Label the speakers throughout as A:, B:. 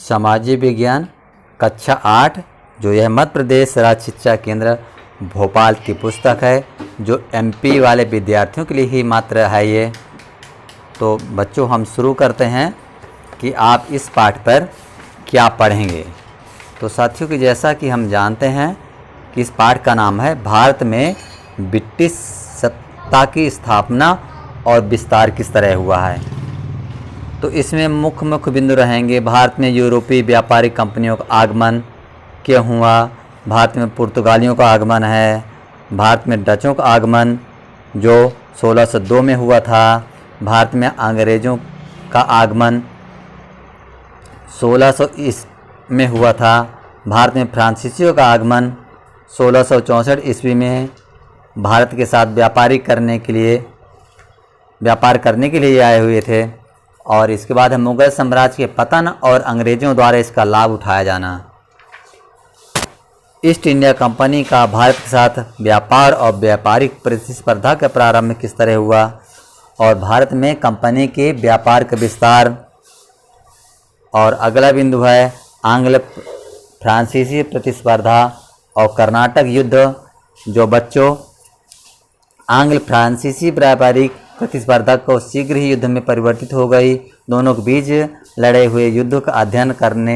A: सामाजिक विज्ञान कक्षा 8, जो यह मध्य प्रदेश राज्य शिक्षा केंद्र भोपाल की पुस्तक है, जो MP वाले विद्यार्थियों के लिए ही मात्र है ये। तो बच्चों हम शुरू करते हैं कि आप इस पाठ पर क्या पढ़ेंगे। तो साथियों कि जैसा कि हम जानते हैं कि इस पाठ का नाम है भारत में ब्रिटिश सत्ता की स्थापना और विस्तार किस तरह हुआ है। तो इसमें मुख्य बिंदु रहेंगे, भारत में यूरोपीय व्यापारिक कंपनियों का आगमन क्यों हुआ, भारत में पुर्तगालियों का आगमन है, भारत में डचों का आगमन जो 1602 में हुआ था, भारत में अंग्रेज़ों का आगमन 1600 में हुआ था, भारत में फ्रांसीसियों का आगमन 1664 ईस्वी में भारत के साथ व्यापार करने के लिए आए हुए थे। और इसके बाद है मुगल साम्राज्य के पतन और अंग्रेज़ों द्वारा इसका लाभ उठाया जाना। ईस्ट इंडिया कंपनी का भारत के साथ व्यापार और व्यापारिक प्रतिस्पर्धा का प्रारंभ किस तरह हुआ, और भारत में कंपनी के व्यापार का विस्तार। और अगला बिंदु है आंग्ल फ्रांसीसी प्रतिस्पर्धा और कर्नाटक युद्ध, जो बच्चों आंग्ल फ्रांसीसी व्यापारिक प्रतिस्पर्धा को शीघ्र ही युद्ध में परिवर्तित हो गई। दोनों के बीच लड़े हुए युद्ध का अध्ययन करने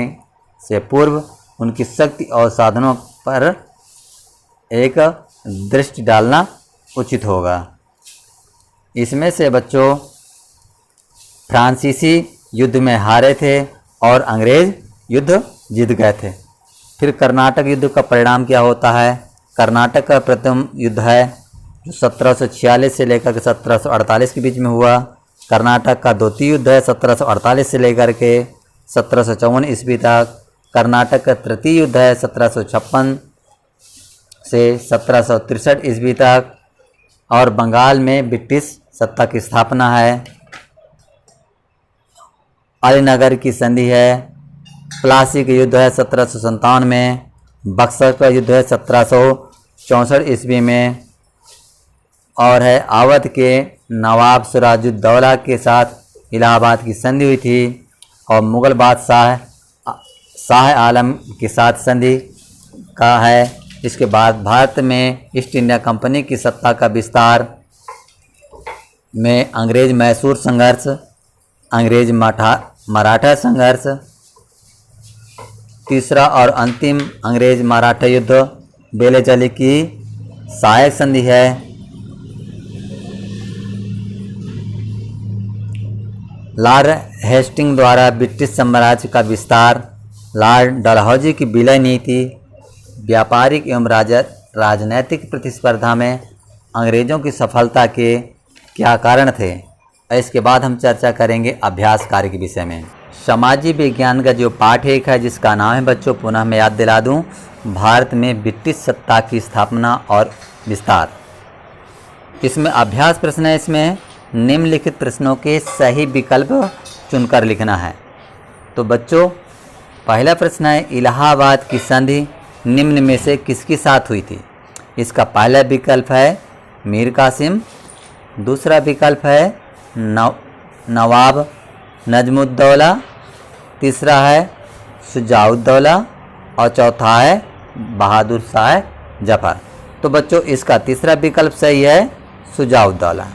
A: से पूर्व उनकी शक्ति और साधनों पर एक दृष्टि डालना उचित होगा। इसमें से बच्चों फ्रांसीसी युद्ध में हारे थे और अंग्रेज युद्ध जीत गए थे। फिर कर्नाटक युद्ध का परिणाम क्या होता है। कर्नाटक का प्रथम युद्ध है जो 1746 से लेकर के 1748 के बीच में हुआ। कर्नाटक का द्वितीय युद्ध है 1748 से लेकर के 1754 ईस्वी तक। कर्नाटक का तृतीय युद्ध है 1756 से 1763 ईस्वी तक। और बंगाल में ब्रिटिश सत्ता की स्थापना है। अलीनगर की संधि है। प्लासी का युद्ध है 1757 में। बक्सर का युद्ध है 1764 ईस्वी में। और है अवध के नवाब सिराजुद्दौला के साथ इलाहाबाद की संधि हुई थी। और मुग़ल बादशाह शाह आलम के साथ संधि का है। इसके बाद भारत में ईस्ट इंडिया कंपनी की सत्ता का विस्तार में अंग्रेज मैसूर संघर्ष, अंग्रेज मराठा संघर्ष, तीसरा और अंतिम अंग्रेज मराठा युद्ध बेलेजली की सहायक संधि है। लॉर्ड हेस्टिंग द्वारा ब्रिटिश साम्राज्य का विस्तार, लॉर्ड डलहौजी की विलय नीति, व्यापारिक एवं राजनैतिक प्रतिस्पर्धा में अंग्रेज़ों की सफलता के क्या कारण थे। इसके बाद हम चर्चा करेंगे अभ्यास कार्य के विषय में। सामाजिक विज्ञान का जो पाठ एक है जिसका नाम है बच्चों, पुनः मैं याद दिला दूं, भारत में ब्रिटिश सत्ता की स्थापना और विस्तार। इसमें अभ्यास प्रश्न है। इसमें निम्नलिखित प्रश्नों के सही विकल्प चुनकर लिखना है। तो बच्चों पहला प्रश्न है, इलाहाबाद की संधि निम्न में से किसके साथ हुई थी। इसका पहला विकल्प है मीर कासिम, दूसरा विकल्प है नवाब नजमुद्दौला, तीसरा है शुजाउद्दौला और चौथा है बहादुर शाह जफर। तो बच्चों इसका तीसरा विकल्प सही है शुजाउद्दौला।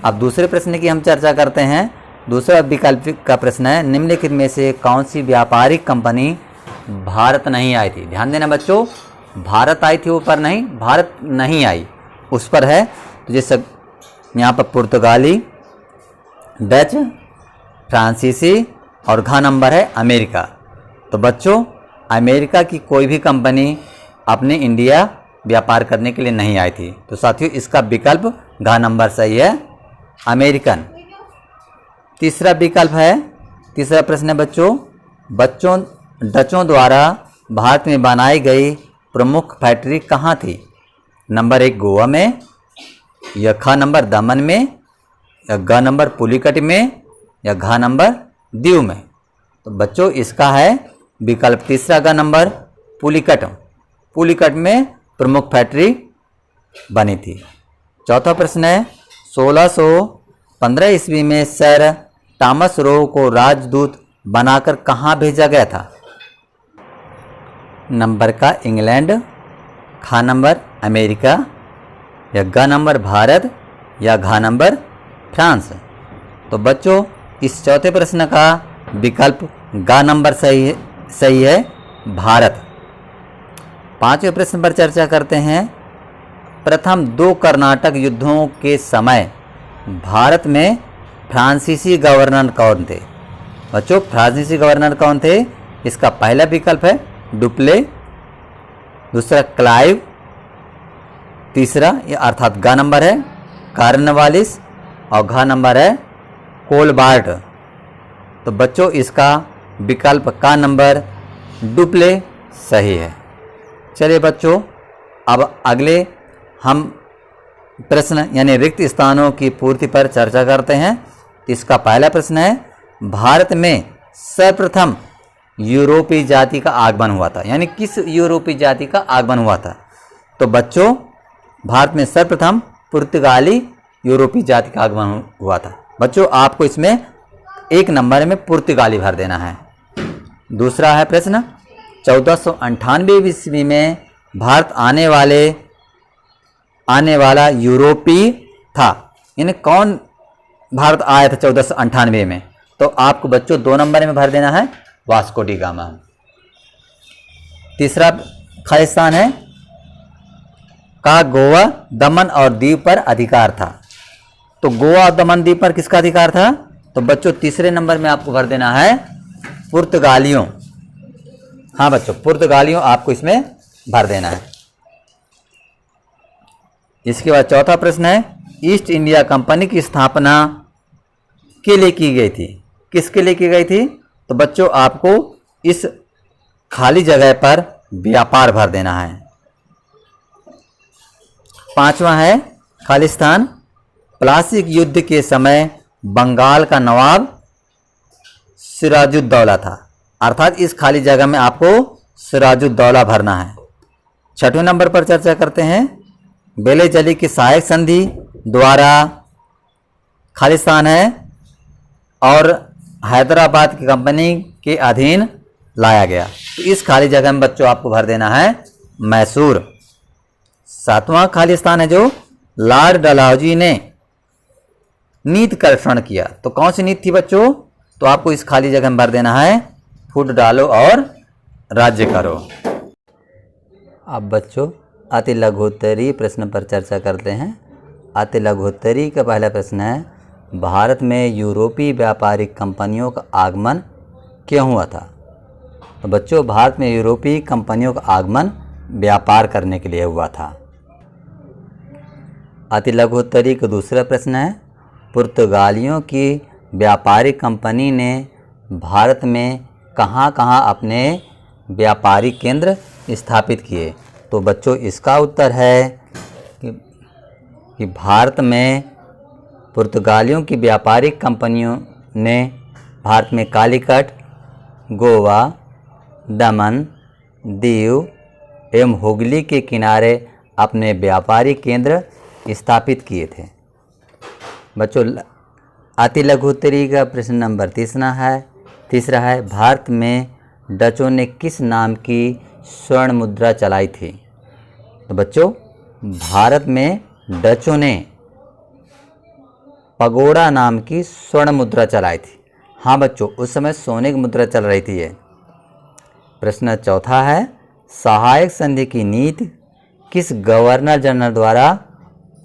A: अब दूसरे प्रश्न की हम चर्चा करते हैं। दूसरा विकल्प का प्रश्न है, निम्नलिखित में से कौन सी व्यापारिक कंपनी भारत नहीं आई थी। ध्यान देना बच्चों, भारत आई थी ऊपर नहीं, भारत नहीं आई उस पर है। तो जैसे यहाँ पर पुर्तगाली, डच, फ्रांसीसी और घ नंबर है अमेरिका। तो बच्चों अमेरिका की कोई भी कंपनी अपने इंडिया व्यापार करने के लिए नहीं आई थी। तो साथियों इसका विकल्प घ नंबर सही है, अमेरिकन। तीसरा विकल्प है, तीसरा प्रश्न है बच्चों डचों द्वारा भारत में बनाई गई प्रमुख फैक्ट्री कहाँ थी। नंबर 1 गोवा में, या ख नंबर दमन में, या ग नंबर पुलिकट में, या घ नंबर दीव में। तो बच्चों इसका है विकल्प तीसरा का नंबर पुलिकट में प्रमुख फैक्ट्री बनी थी। चौथा प्रश्न है, 1615 ईस्वी में सर टॉमस रो को राजदूत बनाकर कहाँ भेजा गया था? नंबर का इंग्लैंड, खा नंबर अमेरिका, या ग नंबर भारत, या घा नंबर फ्रांस। तो बच्चों इस चौथे प्रश्न का विकल्प ग नंबर सही है भारत। पांचवें प्रश्न पर चर्चा करते हैं। प्रथम दो कर्नाटक युद्धों के समय भारत में फ्रांसीसी गवर्नर कौन थे? बच्चों फ्रांसीसी गवर्नर कौन थे? इसका पहला विकल्प है डुप्ले, दूसरा क्लाइव, तीसरा ये अर्थात ग नंबर है कार्नवालिस, और घ नंबर है कोलबार्ट। तो बच्चों इसका विकल्प का नंबर डुप्ले सही है। चलिए बच्चों अब अगले हम प्रश्न यानी रिक्त स्थानों की पूर्ति पर चर्चा करते हैं। इसका पहला प्रश्न है भारत में सर्वप्रथम यूरोपीय जाति का आगमन हुआ था, यानी किस यूरोपीय जाति का आगमन हुआ था? तो बच्चों भारत में सर्वप्रथम पुर्तगाली यूरोपीय जाति का आगमन हुआ था। बच्चों आपको इसमें एक नंबर में पुर्तगाली भर देना है। दूसरा है प्रश्न 1498 ईस्वी में भारत आने वाला यूरोपीय था, यानी कौन भारत आया था 1498 में? तो आपको बच्चों 2 नंबर में भर देना है वास्को डी गामा। तीसरा खालिस्तान है का गोवा, दमन और दीव पर अधिकार था। तो गोवा और दमन दीव पर किसका अधिकार था? तो बच्चों तीसरे नंबर में आपको भर देना है पुर्तगालियों। हाँ बच्चों पुर्तगालियों आपको इसमें भर देना है। इसके बाद चौथा प्रश्न है ईस्ट इंडिया कंपनी की स्थापना के लिए की गई थी? किसके लिए की गई थी? तो बच्चों आपको इस खाली जगह पर व्यापार भर देना है। पांचवा है खालिस्तान प्लासी युद्ध के समय बंगाल का नवाब सिराजुद्दौला था, अर्थात इस खाली जगह में आपको सिराजुद्दौला भरना है। छठवें नंबर पर चर्चा करते हैं बेलेजली की सहायक संधि द्वारा खालिस्तान है और हैदराबाद की कंपनी के अधीन लाया गया। तो इस खाली जगह में बच्चों आपको भर देना है मैसूर। सातवां खालिस्तान है जो लॉर्ड डलहौजी ने नीति कर्षण किया। तो कौन सी नीति थी बच्चों? तो आपको इस खाली जगह में भर देना है फूट डालो और राज्य करो। अब बच्चों अति लघुत्तरीय प्रश्न पर चर्चा करते हैं। अति लघुत्तरीय का पहला प्रश्न है भारत में यूरोपीय व्यापारिक कंपनियों का आगमन क्यों हुआ था? तो बच्चों भारत में यूरोपीय कंपनियों का आगमन व्यापार करने के लिए हुआ था। अति लघुत्तरीय का दूसरा प्रश्न है पुर्तगालियों की व्यापारिक कंपनी ने भारत में कहाँ कहाँ अपने व्यापारिक केंद्र स्थापित किए? तो बच्चों इसका उत्तर है कि भारत में पुर्तगालियों की व्यापारिक कंपनियों ने भारत में कालीकट, गोवा, दमन, दीव एवं हुगली के किनारे अपने व्यापारिक केंद्र स्थापित किए थे। बच्चों अति लघुत्तरीय का प्रश्न नंबर तीसरा है भारत में डचों ने किस नाम की स्वर्ण मुद्रा चलाई थी? तो बच्चों भारत में डचों ने पगोड़ा नाम की स्वर्ण मुद्रा चलाई थी। हाँ बच्चों उस समय सोने की मुद्रा चल रही थी ये। प्रश्न चौथा है सहायक संधि की नीति किस गवर्नर जनरल द्वारा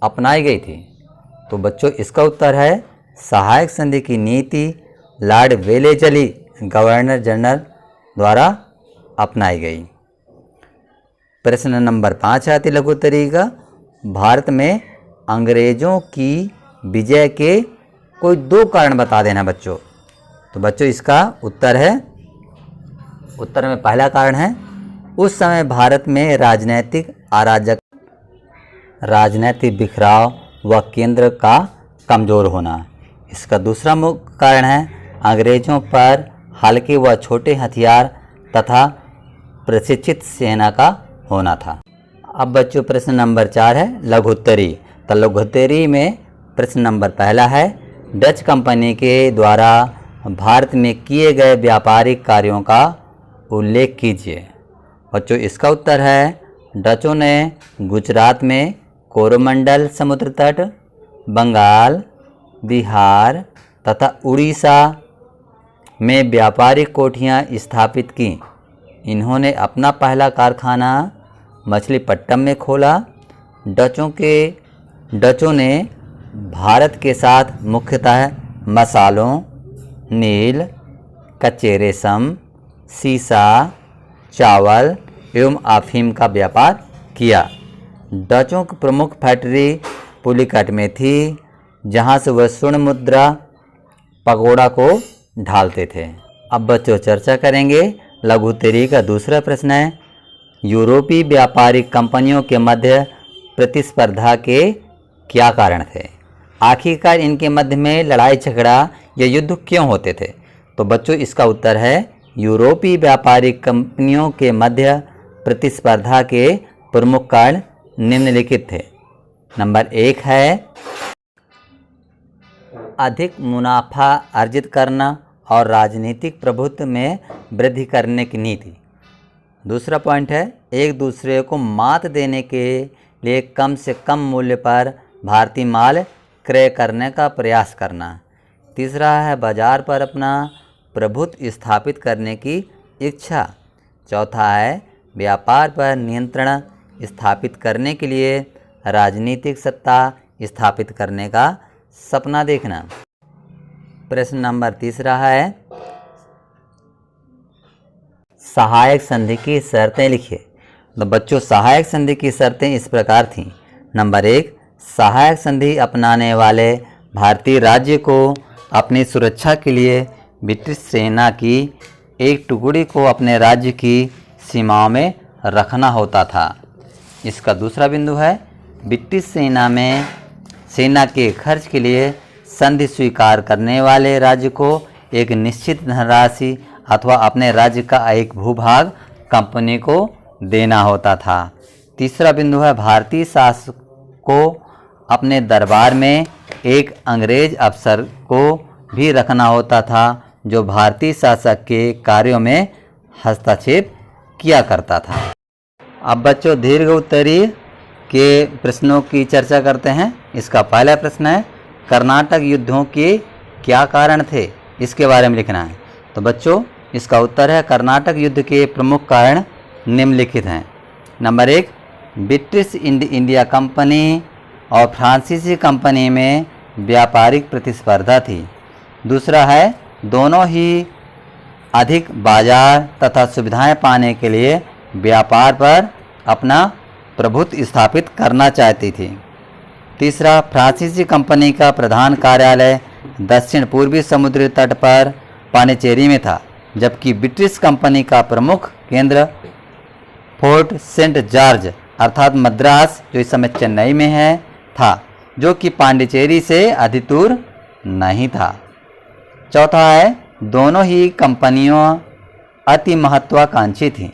A: अपनाई गई थी? तो बच्चों इसका उत्तर है सहायक संधि की नीति लॉर्ड वेलेजली गवर्नर जनरल द्वारा अपनाई गई। प्रश्न नंबर 5 है अति लघुत्तरीय का भारत में अंग्रेजों की विजय के कोई 2 कारण बता देना बच्चों। तो बच्चों इसका उत्तर में पहला कारण है उस समय भारत में राजनैतिक बिखराव व केंद्र का कमज़ोर होना। इसका दूसरा मुख्य कारण है अंग्रेज़ों पर हल्के व छोटे हथियार तथा प्रशिक्षित सेना का होना था। अब बच्चों प्रश्न नंबर 4 है लघुत्तरी। तो लघुत्तरी में प्रश्न नंबर पहला है डच कंपनी के द्वारा भारत में किए गए व्यापारिक कार्यों का उल्लेख कीजिए। बच्चों इसका उत्तर है डचों ने गुजरात में कोरोमंडल समुद्र तट, बंगाल, बिहार तथा उड़ीसा में व्यापारिक कोठियाँ स्थापित की। इन्होंने अपना पहला कारखाना मछलीपट्टनम में खोला। डचों ने भारत के साथ मुख्यतः मसालों, नील, कच्चे रेशम, सीसा, चावल एवं अफीम का व्यापार किया। डचों की प्रमुख फैक्ट्री पुलिकट में थी, जहां से वह स्वर्ण मुद्रा पगोड़ा को ढालते थे। अब बच्चों चर्चा करेंगे लघुत्तरी का दूसरा प्रश्न है, यूरोपीय व्यापारिक कंपनियों के मध्य प्रतिस्पर्धा के क्या कारण थे? आखिरकार इनके मध्य में लड़ाई झगड़ा या युद्ध क्यों होते थे? तो बच्चों इसका उत्तर है यूरोपीय व्यापारिक कंपनियों के मध्य प्रतिस्पर्धा के प्रमुख कारण निम्नलिखित थे। नंबर 1 है अधिक मुनाफा अर्जित करना और राजनीतिक प्रभुत्व में वृद्धि करने की नीति। दूसरा पॉइंट है एक दूसरे को मात देने के लिए कम से कम मूल्य पर भारतीय माल क्रय करने का प्रयास करना। तीसरा है बाजार पर अपना प्रभुत्व स्थापित करने की इच्छा। चौथा है व्यापार पर नियंत्रण स्थापित करने के लिए राजनीतिक सत्ता स्थापित करने का सपना देखना। प्रश्न नंबर तीसरा है सहायक संधि की शर्तें लिखिए। तो बच्चों सहायक संधि की शर्तें इस प्रकार थीं। नंबर 1 सहायक संधि अपनाने वाले भारतीय राज्य को अपनी सुरक्षा के लिए ब्रिटिश सेना की एक टुकड़ी को अपने राज्य की सीमाओं में रखना होता था। इसका दूसरा बिंदु है ब्रिटिश सेना के खर्च के लिए संधि स्वीकार करने वाले राज्य को एक निश्चित धनराशि अथवा अपने राज्य का एक भूभाग कंपनी को देना होता था। तीसरा बिंदु है भारतीय शासक को अपने दरबार में एक अंग्रेज अफसर को भी रखना होता था जो भारतीय शासक के कार्यों में हस्तक्षेप किया करता था। अब बच्चों दीर्घ उत्तरी के प्रश्नों की चर्चा करते हैं। इसका पहला प्रश्न है कर्नाटक युद्धों के क्या कारण थे, इसके बारे में लिखना है। तो बच्चों इसका उत्तर है कर्नाटक युद्ध के प्रमुख कारण निम्नलिखित हैं। नंबर 1 ब्रिटिश इंडिया कंपनी और फ्रांसीसी कंपनी में व्यापारिक प्रतिस्पर्धा थी। दूसरा है दोनों ही अधिक बाजार तथा सुविधाएं पाने के लिए व्यापार पर अपना प्रभुत्व स्थापित करना चाहती थी। तीसरा फ्रांसीसी कंपनी का प्रधान कार्यालय दक्षिण पूर्वी समुद्री तट पर पांडिचेरी में था, जबकि ब्रिटिश कंपनी का प्रमुख केंद्र फोर्ट सेंट जॉर्ज अर्थात मद्रास जो इस समय चेन्नई में है था, जो कि पांडिचेरी से अधिक दूर नहीं था। चौथा है दोनों ही कंपनियां अति महत्वाकांक्षी थीं।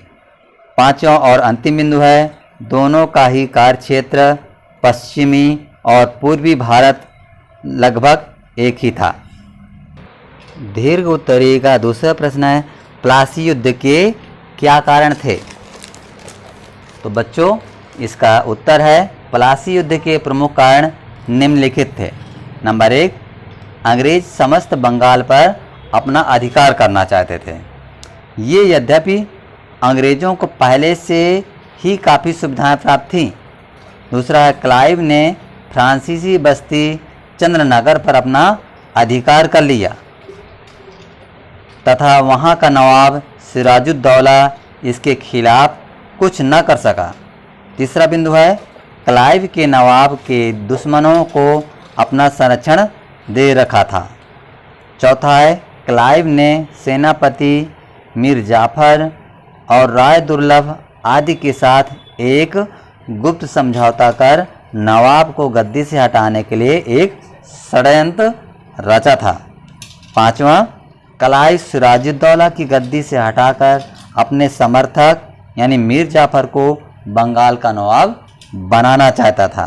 A: पांचवा और अंतिम बिंदु है दोनों का ही कार्य क्षेत्र पश्चिमी और पूर्वी भारत लगभग एक ही था। दीर्घ उत्तरी का दूसरा प्रश्न है प्लासी युद्ध के क्या कारण थे? तो बच्चों इसका उत्तर है प्लासी युद्ध के प्रमुख कारण निम्नलिखित थे। नंबर 1 अंग्रेज समस्त बंगाल पर अपना अधिकार करना चाहते थे। ये यद्यपि अंग्रेज़ों को पहले से ही काफ़ी सुविधाएं प्राप्त थीं। दूसरा है क्लाइव ने फ्रांसीसी बस्ती चंद्रनगर पर अपना अधिकार कर लिया तथा वहाँ का नवाब सिराजुद्दौला इसके खिलाफ कुछ न कर सका। तीसरा बिंदु है क्लाइव के नवाब के दुश्मनों को अपना संरक्षण दे रखा था। चौथा है क्लाइव ने सेनापति मीर जाफर और राय दुर्लभ आदि के साथ एक गुप्त समझौता कर नवाब को गद्दी से हटाने के लिए एक षड्यंत्र रचा था। पांचवा क्लाइव सिराजुद्दौला की गद्दी से हटाकर अपने समर्थक यानी मीर जाफर को बंगाल का नवाब बनाना चाहता था।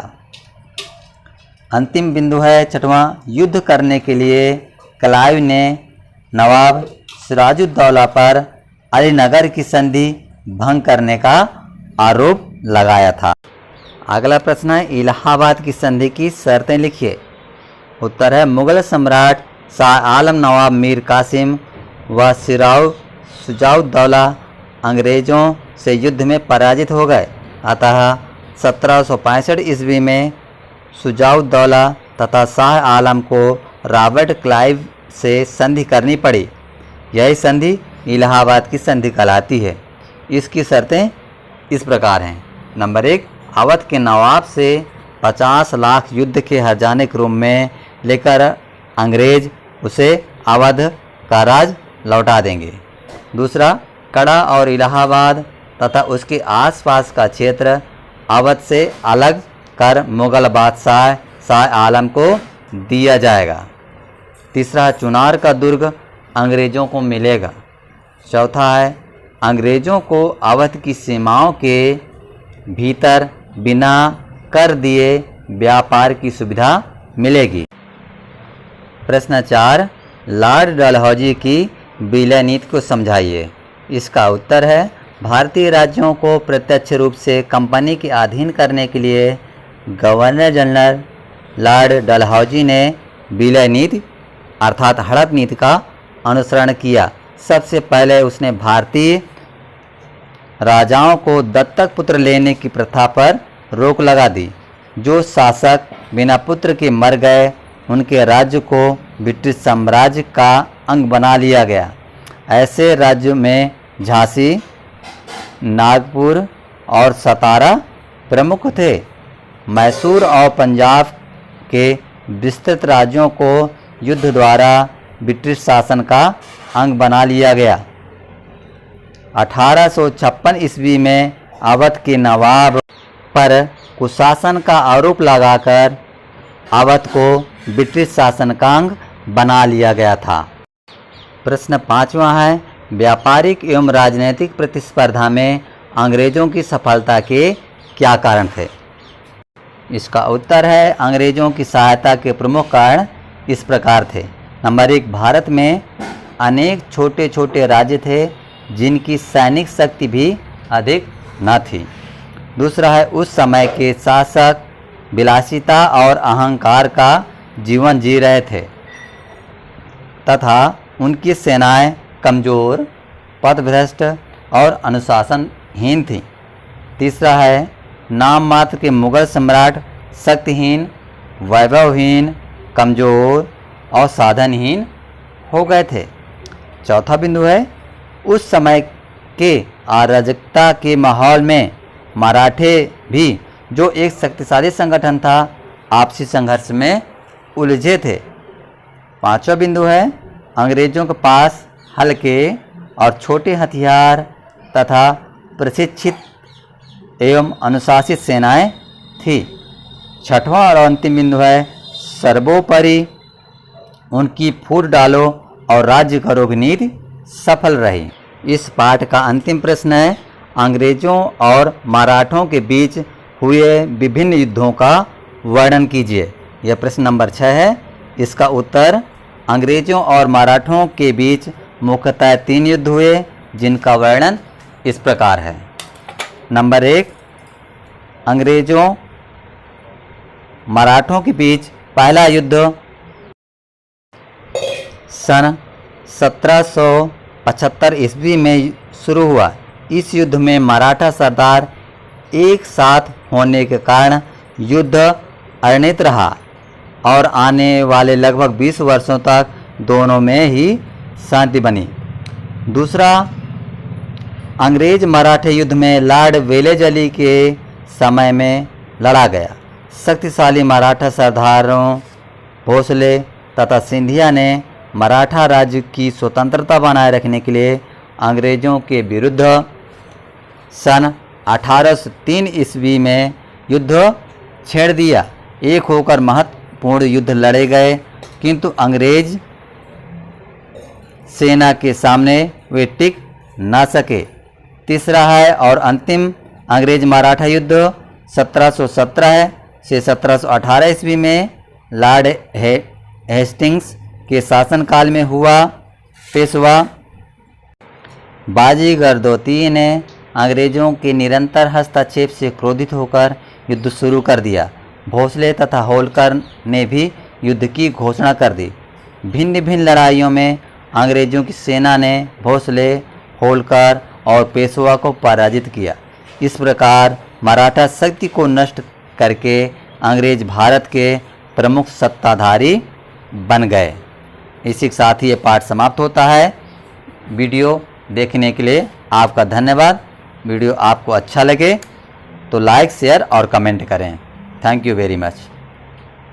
A: अंतिम बिंदु है छठवां युद्ध करने के लिए क्लाइव ने नवाब सिराजुद्दौला पर अलीनगर की संधि भंग करने का आरोप लगाया था। अगला प्रश्न है, इलाहाबाद की संधि की शर्तें लिखिए। उत्तर है, मुगल सम्राट शाह आलम नवाब मीर कासिम व शुजाउद्दौला अंग्रेज़ों से युद्ध में पराजित हो गए, अतः 1765 ईस्वी में शुजाउद्दौला तथा शाह आलम को रॉबर्ट क्लाइव से संधि करनी पड़ी। यही संधि इलाहाबाद की संधि कहलाती है। इसकी शर्तें इस प्रकार हैं। नंबर 1, अवध के नवाब से 50 लाख युद्ध के हर्जाने के रूप में लेकर अंग्रेज उसे अवध का राज लौटा देंगे। दूसरा, कड़ा और इलाहाबाद तथा उसके आसपास का क्षेत्र अवध से अलग कर मुगल बादशाह शाह आलम को दिया जाएगा। तीसरा, चुनार का दुर्ग अंग्रेज़ों को मिलेगा। चौथा है, अंग्रेज़ों को अवध की सीमाओं के भीतर बिना कर दिए व्यापार की सुविधा मिलेगी। प्रश्न 4, लॉर्ड डलहौजी की विलय नीति को समझाइए। इसका उत्तर है, भारतीय राज्यों को प्रत्यक्ष रूप से कंपनी के अधीन करने के लिए गवर्नर जनरल लॉर्ड डलहौजी ने विलय नीति अर्थात हड़प नीति का अनुसरण किया। सबसे पहले उसने भारतीय राजाओं को दत्तक पुत्र लेने की प्रथा पर रोक लगा दी। जो शासक बिना पुत्र के मर गए उनके राज्य को ब्रिटिश साम्राज्य का अंग बना लिया गया। ऐसे राज्यों में झांसी, नागपुर और सतारा प्रमुख थे। मैसूर और पंजाब के विस्तृत राज्यों को युद्ध द्वारा ब्रिटिश शासन का अंग बना लिया गया। 1856 ईस्वी में अवध के नवाब पर कुशासन का आरोप लगाकर अवध को ब्रिटिश शासन का अंग बना लिया गया था। प्रश्न 5वां है, व्यापारिक एवं राजनीतिक प्रतिस्पर्धा में अंग्रेज़ों की सफलता के क्या कारण थे? इसका उत्तर है, अंग्रेज़ों की सहायता के प्रमुख कारण इस प्रकार थे। नंबर 1, भारत में अनेक छोटे छोटे राज्य थे जिनकी सैनिक शक्ति भी अधिक न थी। दूसरा है, उस समय के शासक विलासिता और अहंकार का जीवन जी रहे थे तथा उनकी सेनाएं कमज़ोर, पथभ्रष्ट और अनुशासनहीन थीं। तीसरा है, नाम मात्र के मुगल सम्राट शक्तिहीन, वैभवहीन, कमज़ोर और साधनहीन हो गए थे। चौथा बिंदु है, उस समय के अराजकता के माहौल में मराठे भी, जो एक शक्तिशाली संगठन था, आपसी संघर्ष में उलझे थे। पांचवा बिंदु है, अंग्रेज़ों के पास हल्के और छोटे हथियार तथा प्रशिक्षित एवं अनुशासित सेनाएं थी। छठवां और अंतिम बिंदु है, सर्वोपरि उनकी फूट डालो और राज्य करो की नीति सफल रही। इस पाठ का अंतिम प्रश्न है, अंग्रेज़ों और मराठों के बीच हुए विभिन्न युद्धों का वर्णन कीजिए। यह प्रश्न नंबर 6 है। इसका उत्तर, अंग्रेज़ों और मराठों के बीच मुख्यतः 3 युद्ध हुए जिनका वर्णन इस प्रकार है। नंबर 1, अंग्रेज़ों मराठों के बीच पहला युद्ध सन 1775 ईस्वी में शुरू हुआ। इस युद्ध में मराठा सरदार एक साथ होने के कारण युद्ध अनिर्णित रहा और आने वाले लगभग 20 वर्षों तक दोनों में ही शांति बनी। दूसरा, अंग्रेज मराठे युद्ध में लॉर्ड वेलेज़ली के समय में लड़ा गया। शक्तिशाली मराठा सरदारों भोसले तथा सिंधिया ने मराठा राज्य की स्वतंत्रता बनाए रखने के लिए अंग्रेज़ों के विरुद्ध सन 1803 ईस्वी में युद्ध छेड़ दिया। एक होकर महत्वपूर्ण युद्ध लड़े गए, किंतु अंग्रेज सेना के सामने वे टिक न सके। तीसरा है और अंतिम अंग्रेज मराठा युद्ध 1717 से 1718 ईस्वी में लॉर्ड हेस्टिंग्स के शासनकाल में हुआ। पेशवा बाजीगर द्वितीय ने अंग्रेजों के निरंतर हस्तक्षेप से क्रोधित होकर युद्ध शुरू कर दिया। भोसले तथा होलकर ने भी युद्ध की घोषणा कर दी। भिन्न भिन्न लड़ाइयों में अंग्रेजों की सेना ने भोसले, होलकर और पेशवा को पराजित किया। इस प्रकार मराठा शक्ति को नष्ट करके अंग्रेज भारत के प्रमुख सत्ताधारी बन गए। इसी के साथ ही ये पाठ समाप्त होता है। वीडियो देखने के लिए आपका धन्यवाद। वीडियो आपको अच्छा लगे तो लाइक, शेयर और कमेंट करें। Thank you very much.